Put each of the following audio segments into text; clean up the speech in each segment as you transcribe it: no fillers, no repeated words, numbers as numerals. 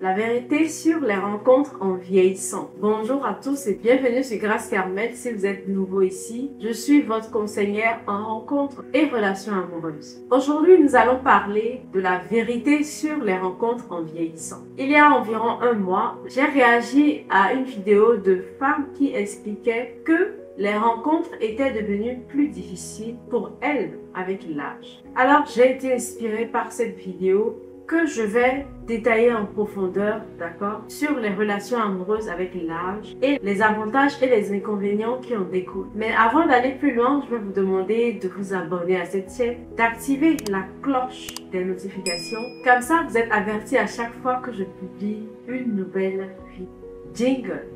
La vérité sur les rencontres en vieillissant. Bonjour à tous et bienvenue sur Grâce Carmel. Si vous êtes nouveau ici, je suis votre conseillère en rencontres et relations amoureuses. Aujourd'hui, nous allons parler de la vérité sur les rencontres en vieillissant. Il y a environ un mois, j'ai réagi à une vidéo de femmes qui expliquaient que les rencontres étaient devenues plus difficiles pour elles avec l'âge. Alors, j'ai été inspirée par cette vidéo que je vais détailler en profondeur, d'accord, sur les relations amoureuses avec l'âge et les avantages et les inconvénients qui en découlent. Mais avant d'aller plus loin, je vais vous demander de vous abonner à cette chaîne, d'activer la cloche des notifications. Comme ça, vous êtes avertis à chaque fois que je publie une nouvelle vidéo. Jingle!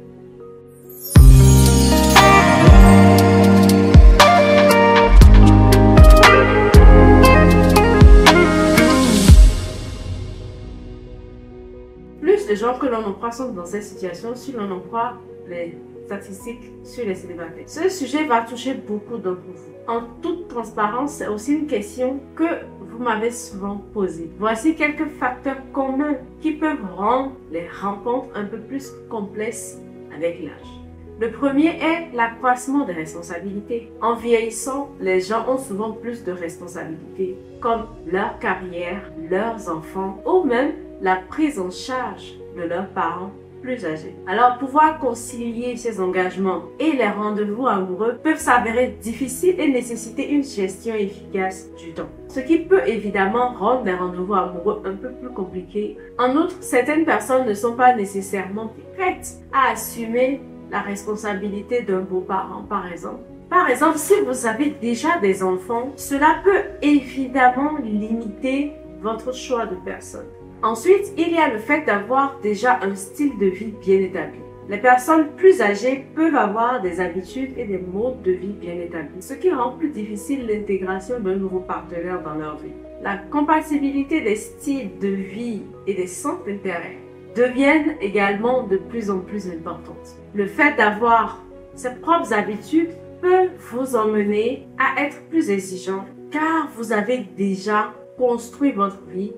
Plus de gens que l'on en croit sont dans cette situation si l'on en croit les statistiques sur les célibataires. Ce sujet va toucher beaucoup d'entre vous. En toute transparence, c'est aussi une question que vous m'avez souvent posée. Voici quelques facteurs communs qui peuvent rendre les rencontres un peu plus complexes avec l'âge. Le premier est l'accroissement des responsabilités. En vieillissant, les gens ont souvent plus de responsabilités, comme leur carrière, leurs enfants ou même la prise en charge de leurs parents plus âgés. Alors, pouvoir concilier ces engagements et les rendez-vous amoureux peuvent s'avérer difficiles et nécessiter une gestion efficace du temps. Ce qui peut évidemment rendre les rendez-vous amoureux un peu plus compliqués. En outre, certaines personnes ne sont pas nécessairement prêtes à assumer la responsabilité d'un beau-parent, par exemple. Par exemple, si vous avez déjà des enfants, cela peut évidemment limiter votre choix de personne. Ensuite, il y a le fait d'avoir déjà un style de vie bien établi. Les personnes plus âgées peuvent avoir des habitudes et des modes de vie bien établis, ce qui rend plus difficile l'intégration d'un nouveau partenaire dans leur vie. La compatibilité des styles de vie et des centres d'intérêt deviennent également de plus en plus importantes. Le fait d'avoir ses propres habitudes peut vous emmener à être plus exigeant car vous avez déjà construit votre vie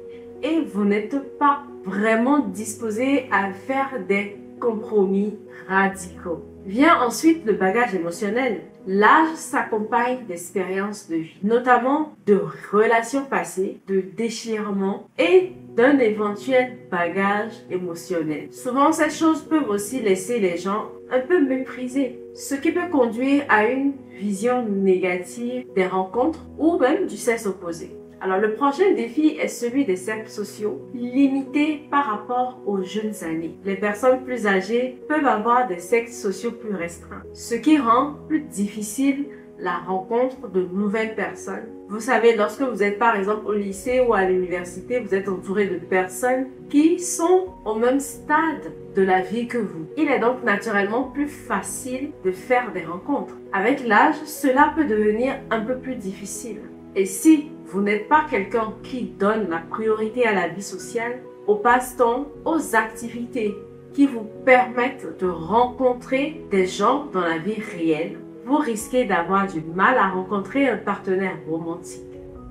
et vous n'êtes pas vraiment disposé à faire des compromis radicaux. Vient ensuite le bagage émotionnel. L'âge s'accompagne d'expériences de vie, notamment de relations passées, de déchirements et d'un éventuel bagage émotionnel. Souvent, ces choses peuvent aussi laisser les gens un peu méprisés, ce qui peut conduire à une vision négative des rencontres ou même du sexe opposé. Alors, le prochain défi est celui des cercles sociaux limités par rapport aux jeunes années. Les personnes plus âgées peuvent avoir des cercles sociaux plus restreints, ce qui rend plus difficile la rencontre de nouvelles personnes. Vous savez, lorsque vous êtes par exemple au lycée ou à l'université, vous êtes entouré de personnes qui sont au même stade de la vie que vous. Il est donc naturellement plus facile de faire des rencontres. Avec l'âge, cela peut devenir un peu plus difficile. Et si vous n'êtes pas quelqu'un qui donne la priorité à la vie sociale, au passe-temps, aux activités qui vous permettent de rencontrer des gens dans la vie réelle, vous risquez d'avoir du mal à rencontrer un partenaire romantique.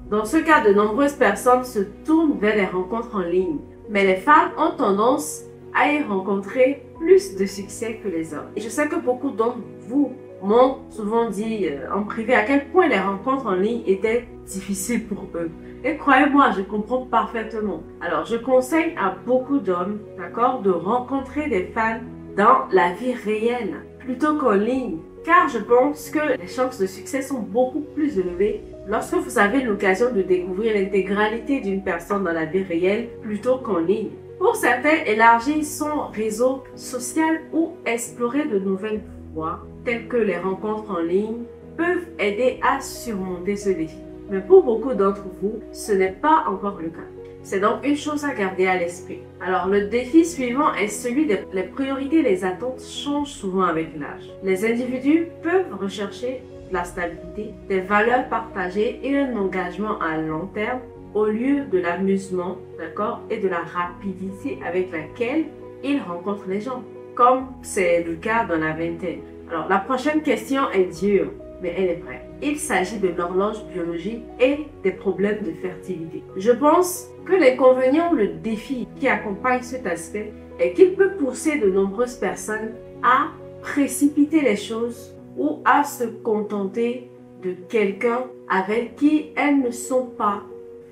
Dans ce cas, de nombreuses personnes se tournent vers les rencontres en ligne, mais les femmes ont tendance à y rencontrer plus de succès que les hommes. Et je sais que beaucoup d'entre vous m'ont souvent dit en privé à quel point les rencontres en ligne étaient difficiles pour eux. Et croyez-moi, je comprends parfaitement. Alors, je conseille à beaucoup d'hommes, d'accord, de rencontrer des femmes dans la vie réelle plutôt qu'en ligne. Car je pense que les chances de succès sont beaucoup plus élevées lorsque vous avez l'occasion de découvrir l'intégralité d'une personne dans la vie réelle plutôt qu'en ligne. Pour certains, élargir son réseau social ou explorer de nouvelles voies, telles que les rencontres en ligne, peuvent aider à surmonter ce défi. Mais pour beaucoup d'entre vous, ce n'est pas encore le cas. C'est donc une chose à garder à l'esprit. Alors, le défi suivant est celui des priorités et les attentes changent souvent avec l'âge. Les individus peuvent rechercher la stabilité, des valeurs partagées et un engagement à long terme au lieu de l'amusement, d'accord, et de la rapidité avec laquelle ils rencontrent les gens, comme c'est le cas dans la vingtaine. Alors, la prochaine question est dure. mais elle est vraie. Il s'agit de l'horloge biologique et des problèmes de fertilité. Je pense que l'inconvénient ou le défi qui accompagne cet aspect est qu'il peut pousser de nombreuses personnes à précipiter les choses ou à se contenter de quelqu'un avec qui elles ne sont pas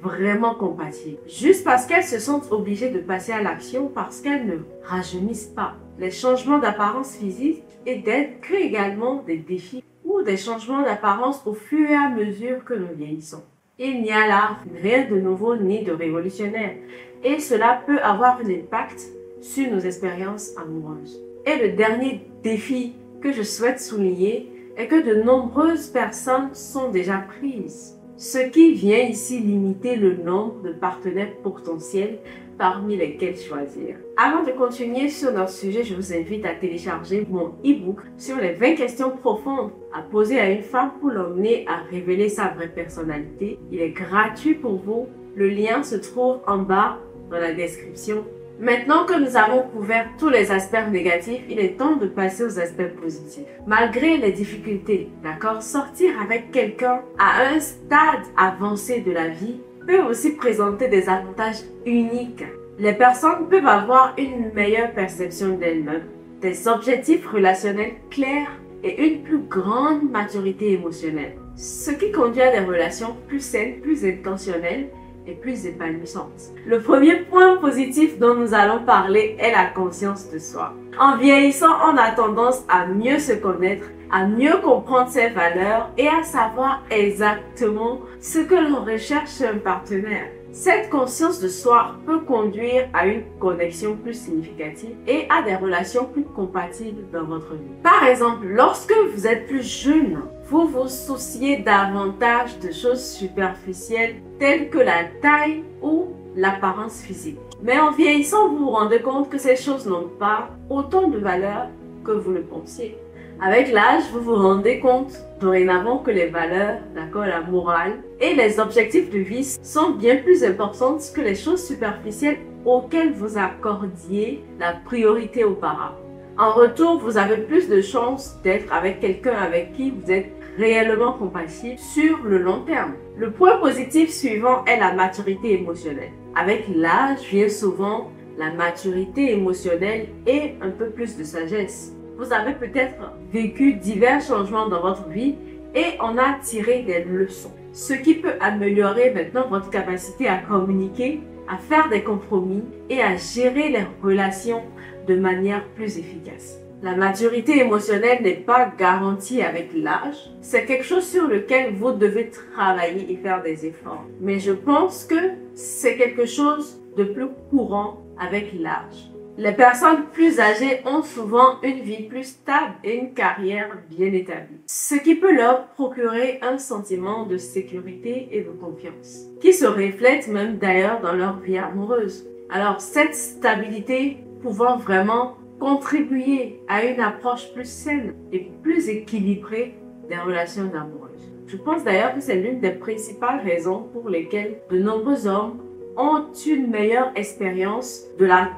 vraiment compatibles. Juste parce qu'elles se sentent obligées de passer à l'action parce qu'elles ne rajeunissent pas. Les changements d'apparence physique et d'aide créent également des défis ou des changements d'apparence au fur et à mesure que nous vieillissons. Il n'y a là rien de nouveau ni de révolutionnaire et cela peut avoir un impact sur nos expériences amoureuses. Et le dernier défi que je souhaite souligner est que de nombreuses personnes sont déjà prises, ce qui vient ici limiter le nombre de partenaires potentiels parmi lesquels choisir. Avant de continuer sur notre sujet, je vous invite à télécharger mon e-book sur les 20 questions profondes à poser à une femme pour l'emmener à révéler sa vraie personnalité. Il est gratuit pour vous. Le lien se trouve en bas dans la description. Maintenant que nous avons couvert tous les aspects négatifs, il est temps de passer aux aspects positifs. Malgré les difficultés, d'accord, sortir avec quelqu'un à un stade avancé de la vie peut aussi présenter des avantages uniques. Les personnes peuvent avoir une meilleure perception d'elles-mêmes, des objectifs relationnels clairs et une plus grande maturité émotionnelle, ce qui conduit à des relations plus saines, plus intentionnelles et plus épanouissantes. Le premier point positif dont nous allons parler est la conscience de soi. En vieillissant, on a tendance à mieux se connaître, à mieux comprendre ses valeurs et à savoir exactement ce que l'on recherche chez un partenaire. Cette conscience de soi peut conduire à une connexion plus significative et à des relations plus compatibles dans votre vie. Par exemple, lorsque vous êtes plus jeune, vous vous souciez davantage de choses superficielles telles que la taille ou l'apparence physique. Mais en vieillissant, vous vous rendez compte que ces choses n'ont pas autant de valeur que vous le pensiez. Avec l'âge, vous vous rendez compte dorénavant que les valeurs, d'accord, la morale et les objectifs de vie sont bien plus importantes que les choses superficielles auxquelles vous accordiez la priorité auparavant. En retour, vous avez plus de chances d'être avec quelqu'un avec qui vous êtes réellement compatible sur le long terme. Le point positif suivant est la maturité émotionnelle. Avec l'âge vient souvent la maturité émotionnelle et un peu plus de sagesse. Vous avez peut-être vécu divers changements dans votre vie et on a tiré des leçons. Ce qui peut améliorer maintenant votre capacité à communiquer, à faire des compromis et à gérer les relations de manière plus efficace. La maturité émotionnelle n'est pas garantie avec l'âge. C'est quelque chose sur lequel vous devez travailler et faire des efforts. Mais je pense que c'est quelque chose de plus courant avec l'âge. Les personnes plus âgées ont souvent une vie plus stable et une carrière bien établie, ce qui peut leur procurer un sentiment de sécurité et de confiance, qui se reflète même d'ailleurs dans leur vie amoureuse. Alors cette stabilité pouvant vraiment contribuer à une approche plus saine et plus équilibrée des relations amoureuses. Je pense d'ailleurs que c'est l'une des principales raisons pour lesquelles de nombreux hommes ont une meilleure expérience de la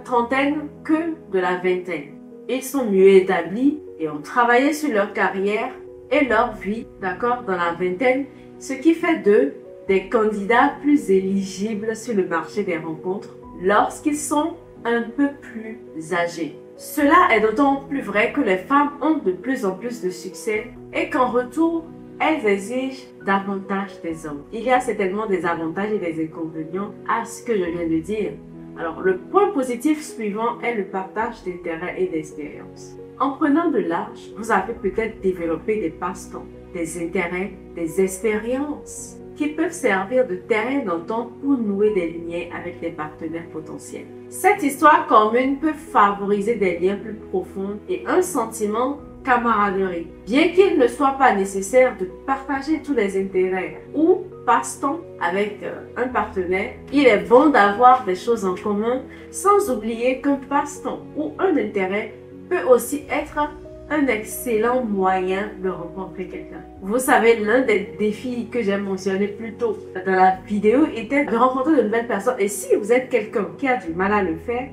trentaine que de la vingtaine. Ils sont mieux établis et ont travaillé sur leur carrière et leur vie, d'accord, dans la vingtaine, ce qui fait d'eux des candidats plus éligibles sur le marché des rencontres lorsqu'ils sont un peu plus âgés. Cela est d'autant plus vrai que les femmes ont de plus en plus de succès et qu'en retour, elles exigent davantage des hommes. Il y a certainement des avantages et des inconvénients à ce que je viens de dire. Alors, le point positif suivant est le partage d'intérêts et d'expériences. En prenant de l'âge, vous avez peut-être développé des passe-temps, des intérêts, des expériences qui peuvent servir de terrain d'entente pour nouer des liens avec des partenaires potentiels. Cette histoire commune peut favoriser des liens plus profonds et un sentiment camaraderie. Bien qu'il ne soit pas nécessaire de partager tous les intérêts ou passe-temps avec un partenaire, il est bon d'avoir des choses en commun sans oublier qu'un passe-temps ou un intérêt peut aussi être un excellent moyen de rencontrer quelqu'un. Vous savez, l'un des défis que j'ai mentionné plus tôt dans la vidéo était de rencontrer de nouvelles personnes. Et si vous êtes quelqu'un qui a du mal à le faire,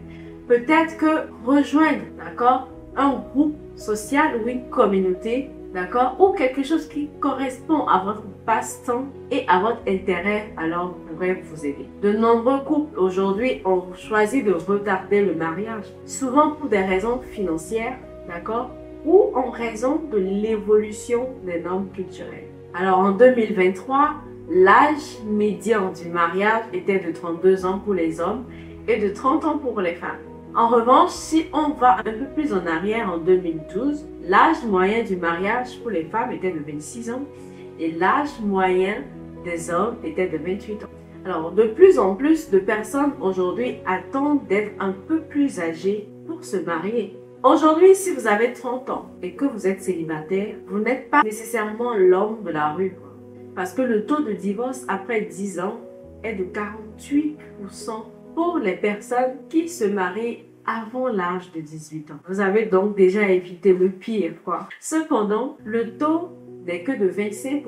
peut-être que rejoindre, d'accord, un groupe social ou une communauté d'accord, ou quelque chose qui correspond à votre passe-temps et à votre intérêt, alors pourrait vous aider. De nombreux couples aujourd'hui ont choisi de retarder le mariage, souvent pour des raisons financières, d'accord, ou en raison de l'évolution des normes culturelles. Alors en 2023, l'âge médian du mariage était de 32 ans pour les hommes et de 30 ans pour les femmes. En revanche, si on va un peu plus en arrière, en 2012, l'âge moyen du mariage pour les femmes était de 26 ans et l'âge moyen des hommes était de 28 ans. Alors, de plus en plus de personnes aujourd'hui attendent d'être un peu plus âgées pour se marier. Aujourd'hui, si vous avez 30 ans et que vous êtes célibataire, vous n'êtes pas nécessairement l'homme de la rue. Parce que le taux de divorce après 10 ans est de 48% pour les personnes qui se marient avant l'âge de 18 ans. Vous avez donc déjà évité le pire, quoi. Cependant, le taux n'est que de 25%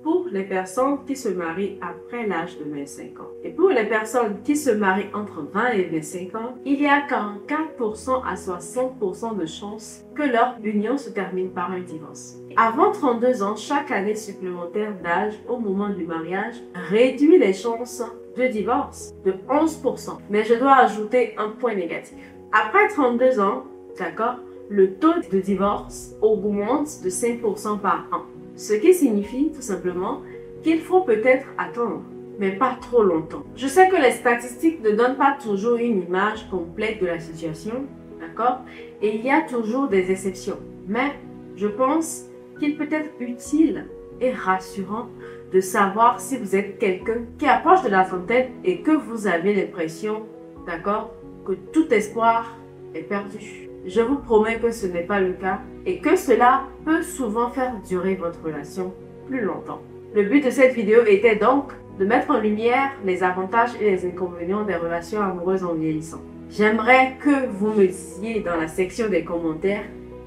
pour les personnes qui se marient après l'âge de 25 ans. Et pour les personnes qui se marient entre 20 et 25 ans, il y a 44% à 60% de chances que leur union se termine par un divorce. Avant 32 ans, chaque année supplémentaire d'âge au moment du mariage réduit les chances de divorce de 11%. Mais je dois ajouter un point négatif. Après 32 ans, d'accord, le taux de divorce augmente de 5% par an. Ce qui signifie tout simplement qu'il faut peut-être attendre, mais pas trop longtemps. Je sais que les statistiques ne donnent pas toujours une image complète de la situation, d'accord? Et il y a toujours des exceptions. Mais je pense qu'il peut être utile et rassurant de savoir si vous êtes quelqu'un qui approche de la trentaine et que vous avez l'impression, d'accord, que tout espoir est perdu. Je vous promets que ce n'est pas le cas et que cela peut souvent faire durer votre relation plus longtemps. Le but de cette vidéo était donc de mettre en lumière les avantages et les inconvénients des relations amoureuses en vieillissant. J'aimerais que vous me disiez dans la section des commentaires,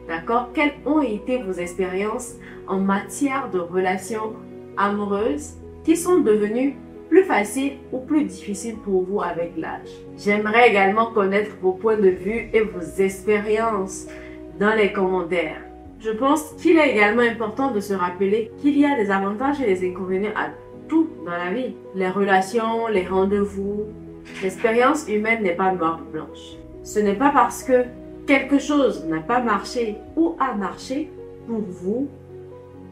d'accord, quelles ont été vos expériences en matière de relations amoureuses qui sont devenues plus faciles ou plus difficiles pour vous avec l'âge. J'aimerais également connaître vos points de vue et vos expériences dans les commentaires. Je pense qu'il est également important de se rappeler qu'il y a des avantages et des inconvénients à tout dans la vie. Les relations, les rendez-vous, l'expérience humaine n'est pas noire ou blanche. Ce n'est pas parce que quelque chose n'a pas marché ou a marché pour vous,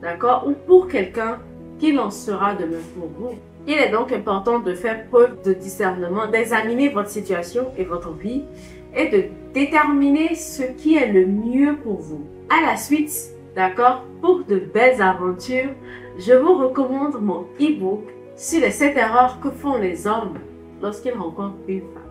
d'accord, ou pour quelqu'un qu'il en sera de même pour vous. Il est donc important de faire preuve de discernement, d'examiner votre situation et votre vie et de déterminer ce qui est le mieux pour vous. À la suite, d'accord, pour de belles aventures, je vous recommande mon e-book sur les 7 erreurs que font les hommes lorsqu'ils rencontrent une femme.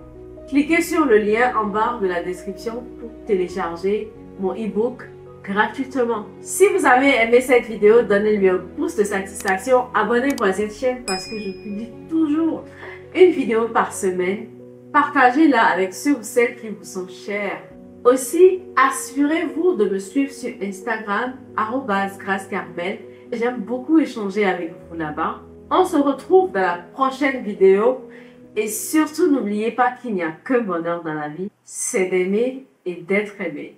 Cliquez sur le lien en barre de la description pour télécharger mon e-book gratuitement. Si vous avez aimé cette vidéo, donnez-lui un pouce de satisfaction, abonnez-vous à cette chaîne parce que je publie toujours une vidéo par semaine. Partagez-la avec ceux ou celles qui vous sont chers. Aussi, assurez-vous de me suivre sur Instagram, @gracecarmel. J'aime beaucoup échanger avec vous là-bas. On se retrouve dans la prochaine vidéo et surtout n'oubliez pas qu'il n'y a que bonheur dans la vie, c'est d'aimer et d'être aimé.